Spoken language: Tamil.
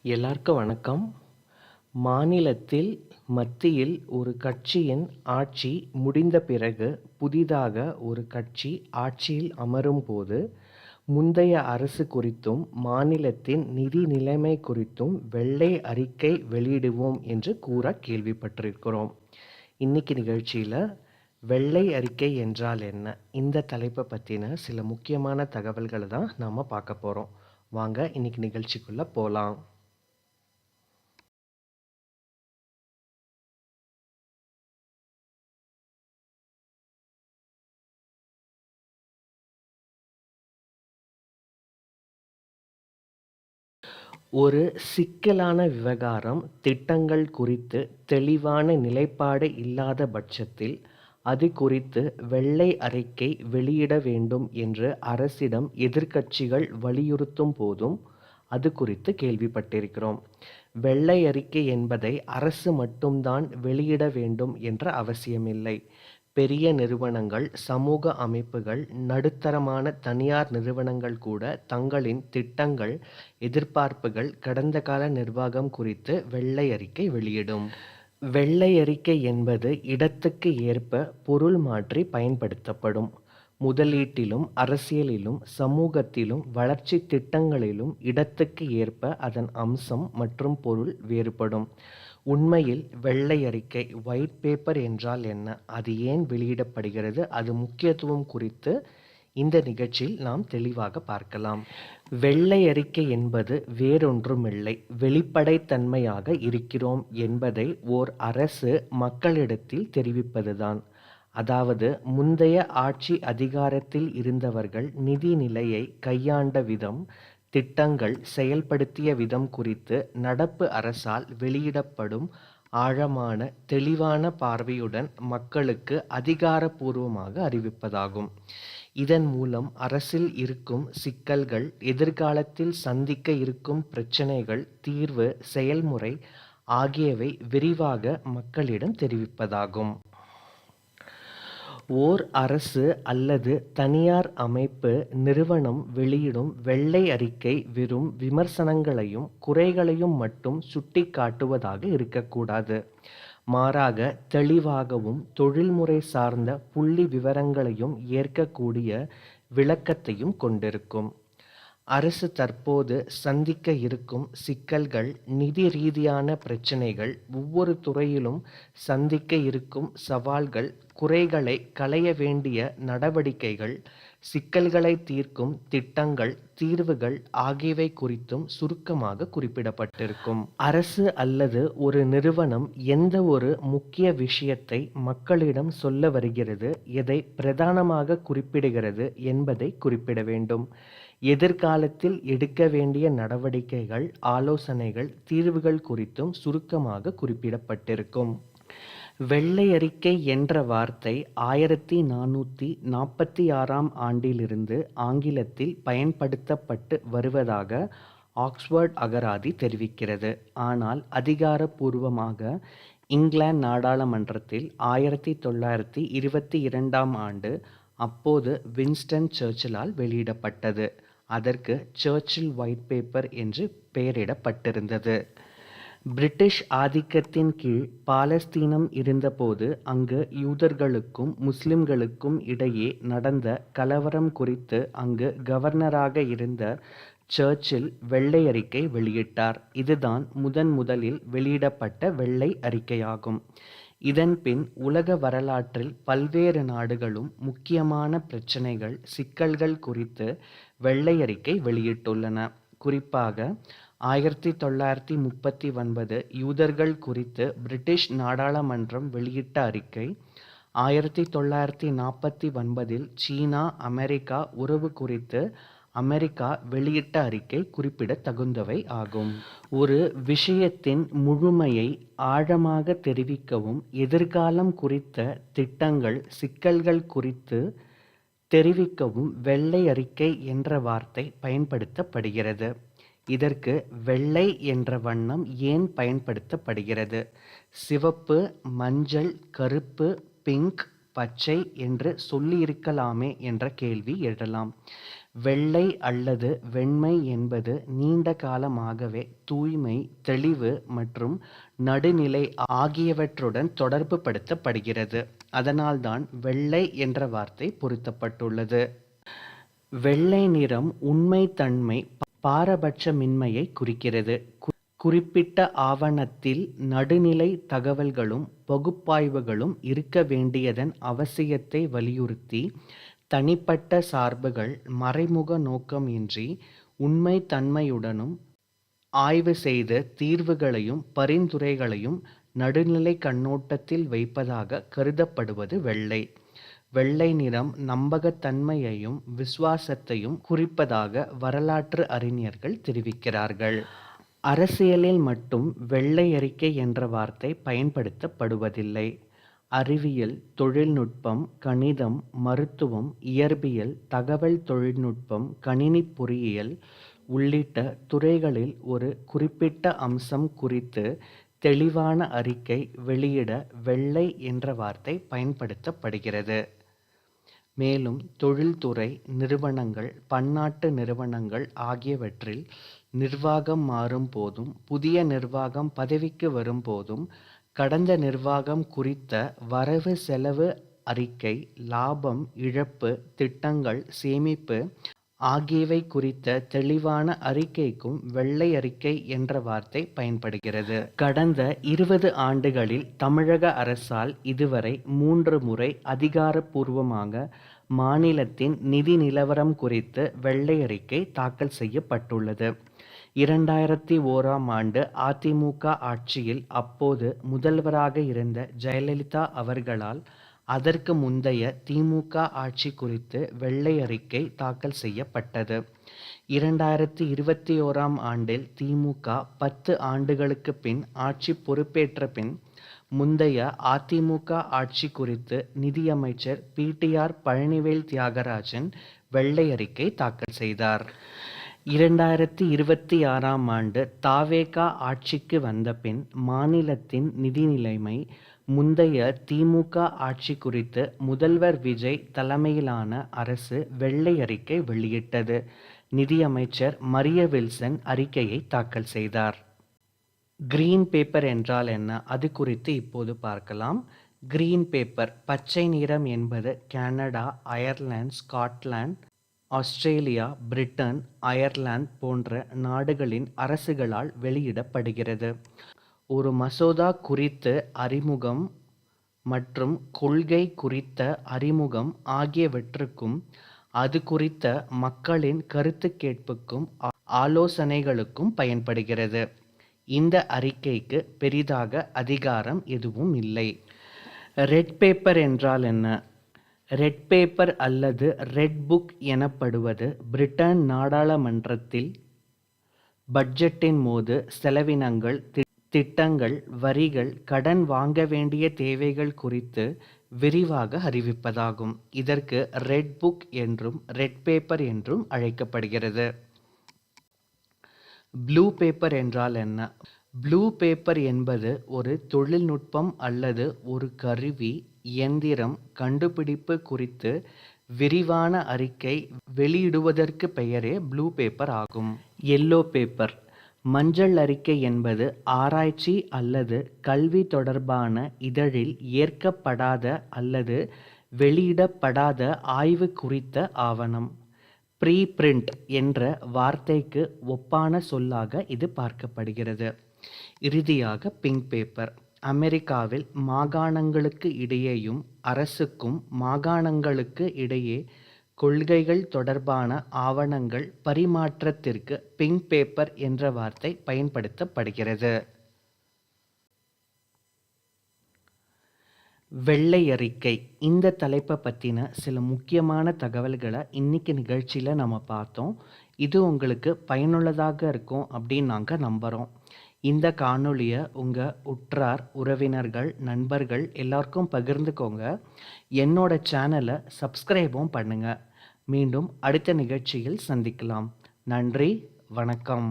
எல்லாருக்கும் வணக்கம். மாநிலத்தில் மத்தியில் ஒரு கட்சியின் ஆட்சி முடிந்த பிறகு புதிதாக ஒரு கட்சி ஆட்சியில் அமரும்போது முந்தைய அரசு குறித்தும் மாநிலத்தின் நிதி நிலைமை குறித்தும் வெள்ளை அறிக்கை வெளியிடுவோம் என்று கூற கேள்விப்பட்டிருக்கிறோம். இன்னைக்கு நிகழ்ச்சியில் வெள்ளை அறிக்கை என்றால் என்ன, இந்த தலைப்பை பற்றின சில முக்கியமான தகவல்களை தான் நாம் பார்க்க போகிறோம். வாங்க இன்னைக்கு நிகழ்ச்சிக்குள்ளே போகலாம். ஒரு சிக்கலான விவகாரம் திட்டங்கள் குறித்து தெளிவான நிலைப்பாடு இல்லாத பட்சத்தில் அது குறித்து வெள்ளை அறிக்கை வெளியிட வேண்டும் என்று அரசிடம் எதிர்க்கட்சிகள் வலியுறுத்தும் போதும் அது குறித்து கேள்விப்பட்டிருக்கிறோம். வெள்ளை அறிக்கை என்பதை அரசு மட்டும்தான் வெளியிட வேண்டும் என்ற அவசியமில்லை. பெரிய நிறுவனங்கள், சமூக அமைப்புகள், நடுத்தரமான தனியார் நிறுவனங்கள் கூட தங்களின் திட்டங்கள், எதிர்பார்ப்புகள், கடந்த கால நிர்வாகம் குறித்து வெள்ளை அறிக்கை வெளியிடும். வெள்ளை அறிக்கை என்பது இடத்துக்கு ஏற்ப பொருள் மாற்றி பயன்படுத்தப்படும். முதலீட்டிலும், அரசியலிலும், சமூகத்திலும், வளர்ச்சி திட்டங்களிலும் இடத்துக்கு ஏற்ப அதன் அம்சம் மற்றும் பொருள் வேறுபடும். உண்மையில் வெள்ளை அறிக்கை, ஒயிட் பேப்பர் என்றால் என்ன, அது ஏன் வெளியிடப்படுகிறது, அது முக்கியத்துவம் குறித்து இந்த நிகழ்ச்சியில் நாம் தெளிவாக பார்க்கலாம். வெள்ளை அறிக்கை என்பது வேறொன்றுமில்லை, வெளிப்படைத்தன்மையாக இருக்கிறோம் என்பதை ஓர் அரசு மக்களிடத்தில் தெரிவிப்பதுதான். அதாவது முந்தைய ஆட்சி அதிகாரத்தில் இருந்தவர்கள் நிதி நிலையை கையாண்ட விதம், திட்டங்கள் செயல்படுத்திய விதம் குறித்து நடப்பு அரசால் வெளியிடப்படும் ஆழமான, தெளிவான பார்வையுடன் மக்களுக்கு அதிகாரப்பூர்வமாக அறிவிப்பதாகும். இதன் மூலம் அரசில் இருக்கும் சிக்கல்கள், எதிர்காலத்தில் சந்திக்க இருக்கும் பிரச்சனைகள், தீர்வு, செயல்முறை ஆகியவை விரிவாக மக்களிடம் தெரிவிப்பதாகும். ஓர் அரசு அல்லது தனியார் அமைப்பு, நிறுவனம் வெளியிடும் வெள்ளை அறிக்கை வெறும் விமர்சனங்களையும் குறைகளையும் மட்டும் சுட்டிக்காட்டுவதாக இருக்கக்கூடாது. மாறாக தெளிவாகவும் தொழில்முறை சார்ந்த புள்ளி விவரங்களையும் ஏற்கக்கூடிய விளக்கத்தையும் கொண்டிருக்கும். அரசு தற்போது சந்திக்க இருக்கும் சிக்கல்கள், நிதி ரீதியான பிரச்சினைகள், ஒவ்வொரு துறையிலும் சந்திக்க இருக்கும் சவால்கள், குறைகளை களைய வேண்டிய நடவடிக்கைகள், சிக்கல்களை தீர்க்கும் திட்டங்கள், தீர்வுகள் ஆகியவை குறித்தும் சுருக்கமாக குறிப்பிடப்பட்டிருக்கும். அரசு அல்லது ஒரு நிறுவனம் எந்த ஒரு முக்கிய விஷயத்தை மக்களிடம் சொல்ல வருகிறது, எதை பிரதானமாக குறிப்பிடுகிறது என்பதை குறிப்பிட வேண்டும். எதிர்காலத்தில் எடுக்க வேண்டிய நடவடிக்கைகள், ஆலோசனைகள், தீர்வுகள் குறித்தும் சுருக்கமாக குறிப்பிடப்பட்டிருக்கும். வெள்ளை அறிக்கை என்ற வார்த்தை 1446ஆம் ஆண்டிலிருந்து ஆங்கிலத்தில் பயன்படுத்தப்பட்டு வருவதாக ஆக்ஸ்போர்ட் அகராதி தெரிவிக்கிறது. ஆனால் அதிகாரப்பூர்வமாக இங்கிலாந்து நாடாளுமன்றத்தில் 1922ஆம் ஆண்டு அப்போது வின்ஸ்டன் சர்ச்சிலால் வெளியிடப்பட்டது. அதற்கு சர்ச்சில் ஒயிட் பேப்பர் என்று பெயரிடப்பட்டிருந்தது. பிரிட்டிஷ் ஆதிக்கத்தின் கீழ் பாலஸ்தீனம் இருந்தபோது அங்கு யூதர்களுக்கும் முஸ்லிம்களுக்கும் இடையே நடந்த கலவரம் குறித்து அங்கு கவர்னராக இருந்த சர்ச்சில் வெள்ளை அறிக்கை வெளியிட்டார். இதுதான் முதலில் வெளியிடப்பட்ட வெள்ளை அறிக்கையாகும். இதன் பின் உலக வரலாற்றில் பல்வேறு நாடுகளும் முக்கியமான பிரச்சினைகள், சிக்கல்கள் குறித்து வெள்ளை அறிக்கை வெளியிட்டுள்ளன. குறிப்பாக 1939 யூதர்கள் குறித்து பிரிட்டிஷ் நாடாளுமன்றம் வெளியிட்ட அறிக்கை, 1949 சீனா அமெரிக்கா உறவு குறித்து அமெரிக்கா வெளியிட்ட அறிக்கை குறிப்பிடத்தகுந்தவை ஆகும். ஒரு விஷயத்தின் முழுமையை ஆழமாக தெரிவிக்கவும், எதிர்காலம் குறித்த திட்டங்கள், சிக்கல்கள் குறித்து தெரிவிக்கவும் வெள்ளை அறிக்கை என்ற வார்த்தை பயன்படுத்தப்படுகிறது. இதற்கு வெள்ளை என்ற வண்ணம் ஏன் பயன்படுத்தப்படுகிறது? சிவப்பு, மஞ்சள், கருப்பு, பிங்க், பச்சை என்று சொல்லியிருக்கலாமே என்ற கேள்வி எழலாம். வெள்ளை அல்லது வெண்மை என்பது நீண்ட காலமாகவே தூய்மை, தெளிவு மற்றும் நடுநிலை ஆகியவற்றுடன் தொடர்பு படுத்தப்படுகிறது. அதனால்தான் வெள்ளை என்ற வார்த்தை பொருத்தப்பட்டுள்ளது. வெள்ளை நிறம் உண்மைத்தன்மை, பாரபட்சமின்மையை குறிக்கிறது. குறிப்பிட்ட ஆவணத்தில் நடுநிலை தகவல்களும் பகுப்பாய்வுகளும் இருக்க வேண்டியதன் அவசியத்தை வலியுறுத்தி, தனிப்பட்ட சார்புகள் மறைமுக நோக்கம் இன்றி உண்மைத்தன்மையுடனும் ஆய்வு செய்து தீர்வுகளையும் பரிந்துரைகளையும் நடுநிலை கண்ணோட்டத்தில் வைப்பதாக கருதப்படுவது வெள்ளை. வெள்ளை நிறம் நம்பகத்தன்மையையும் விசுவாசத்தையும் குறிப்பதாக வரலாற்று அறிஞர்கள் தெரிவிக்கிறார்கள். அரசியலில் மட்டும் வெள்ளை அறிக்கை என்ற வார்த்தை பயன்படுத்தப்படுவதில்லை. அறிவியல், தொழில்நுட்பம், கணிதம், மருத்துவம், இயற்பியல், தகவல் தொழில்நுட்பம், கணினி பொறியியல் உள்ளிட்ட துறைகளில் ஒரு குறிப்பிட்ட அம்சம் குறித்து தெளிவான அறிக்கை வெளியிட வெள்ளை என்ற வார்த்தை பயன்படுத்தப்படுகிறது. மேலும் தொழில்துறை நிறுவனங்கள், பன்னாட்டு நிறுவனங்கள் ஆகியவற்றில் நிர்வாகம் மாறும் போதும், புதிய நிர்வாகம் பதவிக்கு வரும்போதும், கடந்த நிர்வாகம் குறித்த வரவு செலவு அறிக்கை, லாபம், இழப்பு, திட்டங்கள், சேமிப்பு ஆகியவை குறித்த தெளிவான அறிக்கைக்கும் வெள்ளை அறிக்கை என்ற வார்த்தை பயன்படுகிறது. கடந்த 20 ஆண்டுகளில் தமிழக அரசால் இதுவரை 3 முறை அதிகாரப்பூர்வமாக மாநிலத்தின் நிதி நிலவரம் குறித்து வெள்ளை அறிக்கை தாக்கல் செய்யப்பட்டுள்ளது. 2001ஆம் ஆண்டு அதிமுக ஆட்சியில் அப்போது முதல்வராக இருந்த ஜெயலலிதா அவர்களால் அதற்கு முந்தைய திமுக ஆட்சி குறித்து வெள்ளை அறிக்கை தாக்கல் செய்யப்பட்டது. 2021ஆம் ஆண்டில் திமுக 10 ஆண்டுகளுக்கு பின் ஆட்சி பொறுப்பேற்ற பின் முந்தைய அதிமுக ஆட்சி குறித்து நிதியமைச்சர் பிடிஆர் பழனிவேல் தியாகராஜன் வெள்ளை அறிக்கை தாக்கல் செய்தார். 2026ஆம் ஆண்டு தாவேக ஆட்சிக்கு வந்த பின் மாநிலத்தின் நிதி நிலைமை முந்தைய திமுக ஆட்சி குறித்து முதல்வர் விஜய் தலைமையிலான அரசு வெள்ளை அறிக்கை வெளியிட்டது. நிதியமைச்சர் மரிய வில்சன் அறிக்கையை தாக்கல் செய்தார். கிரீன் பேப்பர் என்றால் என்ன? அது குறித்து இப்போது பார்க்கலாம். கிரீன் பேப்பர் பச்சை நிறம் என்பது Canada, Ireland, Scotland, Australia, Britain, Ireland போன்ற நாடுகளின் அரசுகளால் வெளியிடப்படுகிறது. ஒரு மசோதா குறித்து அறிமுகம் மற்றும் கொள்கை குறித்த அறிமுகம் ஆகியவற்றுக்கும் அது குறித்த மக்களின் கருத்து கேட்புக்கும் ஆலோசனைகளுக்கும் பயன்படுகிறது. இந்த அறிக்கைக்கு பெரிதாக அதிகாரம் எதுவும் இல்லை. ரெட் பேப்பர் என்றால் என்ன? ரெட் பேப்பர் அல்லது ரெட் புக் எனப்படுவது பிரிட்டன் நாடாளுமன்றத்தில் பட்ஜெட்டின் போது செலவினங்கள், திட்டங்கள், வரிகள், கடன் வாங்க வேண்டிய தேவைகள் குறித்து விரிவாக அறிவிப்பதாகும். இதற்கு ரெட் புக் என்றும் ரெட் பேப்பர் என்றும் அழைக்கப்படுகிறது. ப்ளூ பேப்பர் என்றால் என்ன? ப்ளூ பேப்பர் என்பது ஒரு தொழில்நுட்பம் அல்லது ஒரு கருவி, இயந்திரம், கண்டுபிடிப்பு குறித்து விரிவான அறிக்கை வெளியிடுவதற்கு பெயரே ப்ளூ பேப்பர் ஆகும். எல்லோ பேப்பர் மஞ்சள் அறிக்கை என்பது ஆராய்ச்சி அல்லது கல்வி தொடர்பான இதழில் ஏற்கப்படாத அல்லது வெளியிடப்படாத ஆய்வு குறித்த ஆவணம். ப்ரீ பிரிண்ட் என்ற வார்த்தைக்கு ஒப்பான சொல்லாக இது பார்க்கப்படுகிறது. இறுதியாக பிங்க் பேப்பர் அமெரிக்காவில் மாகாணங்களுக்கு இடையேயும் அரசுக்கும் மாகாணங்களுக்கு இடையே கொள்கைகள் தொடர்பான ஆவணங்கள் பரிமாற்றத்திற்கு பிங்க் பேப்பர் என்ற வார்த்தை பயன்படுத்தப்படுகிறது. வெள்ளை அறிக்கை இந்த தலைப்பை பற்றின சில முக்கியமான தகவல்களை இன்னைக்கு நிகழ்ச்சியில் நம்ம பார்த்தோம். இது உங்களுக்கு பயனுள்ளதாக இருக்கும் அப்படின்னு நாங்கள் நம்புகிறோம். இந்த காணொளியை உங்கள் உற்றார், உறவினர்கள், நண்பர்கள் எல்லாருக்கும் பகிர்ந்துக்கோங்க. என்னோட சேனலை சப்ஸ்கிரைபும் பண்ணுங்கள். மீண்டும் அடுத்த நிகழ்ச்சியில் சந்திக்கலாம். நன்றி, வணக்கம்.